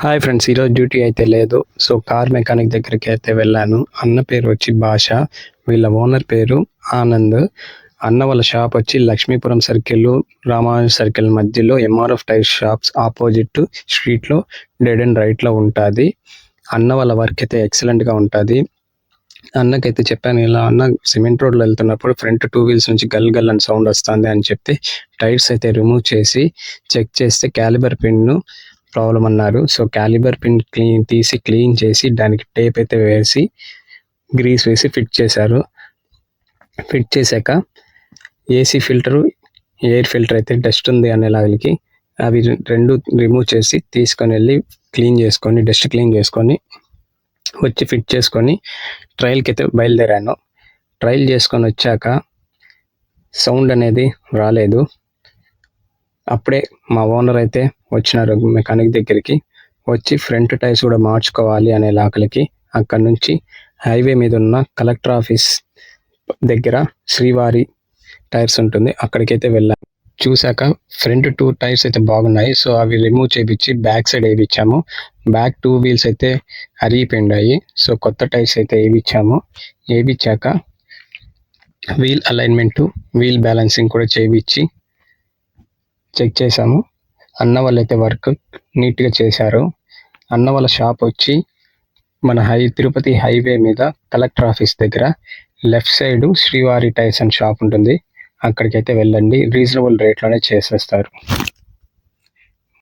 Hi friends, ఈరోజు duty అయితే లేదు. సో కార్ మెకానిక్ దగ్గరికి అయితే వెళ్ళాను. అన్న పేరు వచ్చి భాష, వీళ్ళ ఓనర్ పేరు ఆనంద్. అన్న వాళ్ళ షాప్ వచ్చి లక్ష్మీపురం సర్కిల్, రామానుజ సర్కిల్ మధ్యలో ఎంఆర్ఎఫ్ టైర్ షాప్స్ ఆపోజిట్ స్ట్రీట్లో డెడ్ అండ్ రైట్లో ఉంటుంది. అన్న వాళ్ళ వర్క్ అయితే ఎక్సలెంట్గా ఉంటుంది. అన్నకైతే చెప్పాను, ఇలా అన్న సిమెంట్ రోడ్లో వెళ్తున్నప్పుడు ఫ్రంట్ 2 వీల్స్ నుంచి గల్ గల్ అని సౌండ్ వస్తుంది అని చెప్తే టైర్స్ అయితే రిమూవ్ చేసి చెక్ చేస్తే క్యాలిబర్ పిన్ను ప్రాబ్లం అన్నారు. సో క్యాలిబర్ పిన్ క్లీన్ చేసి దానికి టేప్ అయితే వేసి గ్రీస్ వేసి ఫిట్ చేశారు. ఫిట్ చేశాక ఏసీ ఫిల్టరు, ఎయిర్ ఫిల్టర్ అయితే డస్ట్ ఉంది అనేలాగలికి అవి రెండు రిమూవ్ చేసి తీసుకొని వెళ్ళి డస్ట్ క్లీన్ చేసుకొని వచ్చి ఫిట్ చేసుకొని ట్రయల్కి అయితే బయలుదేరాను. ట్రయల్ చేసుకొని వచ్చాక సౌండ్ అనేది రాలేదు. అప్పుడే మా ఓనర్ అయితే వచ్చినారు మెకానిక్ దగ్గరికి. వచ్చి ఫ్రంట్ టైర్స్ కూడా మార్చుకోవాలి అనే లాకలికి అక్కడ నుంచి హైవే మీద ఉన్న కలెక్టర్ ఆఫీస్ దగ్గర శ్రీవారి టైర్స్ ఉంటుంది, అక్కడికైతే వెళ్ళాము. చూశాక ఫ్రంట్ 2 టైర్స్ అయితే బాగున్నాయి. సో అవి రిమూవ్ చేయించి బ్యాక్ సైడ్ వేయించాము. బ్యాక్ 2 వీల్స్ అయితే అరిగిపోయినాయి. సో కొత్త టైర్స్ అయితే వేయించాక వీల్ అలైన్మెంటు, వీల్ బ్యాలెన్సింగ్ కూడా చేయించి చెక్ చేశాము. అన్న వాళ్ళైతే వర్క్ నీట్గా చేశారు. అన్న వాళ్ళ షాప్ వచ్చి మన తిరుపతి హైవే మీద కలెక్టర్ ఆఫీస్ దగ్గర లెఫ్ట్ సైడ్ శ్రీవారి టైర్స్ అండ్ షాప్ ఉంటుంది, అక్కడికైతే వెళ్ళండి. రీజనబుల్ రేట్లోనే చేసేస్తారు.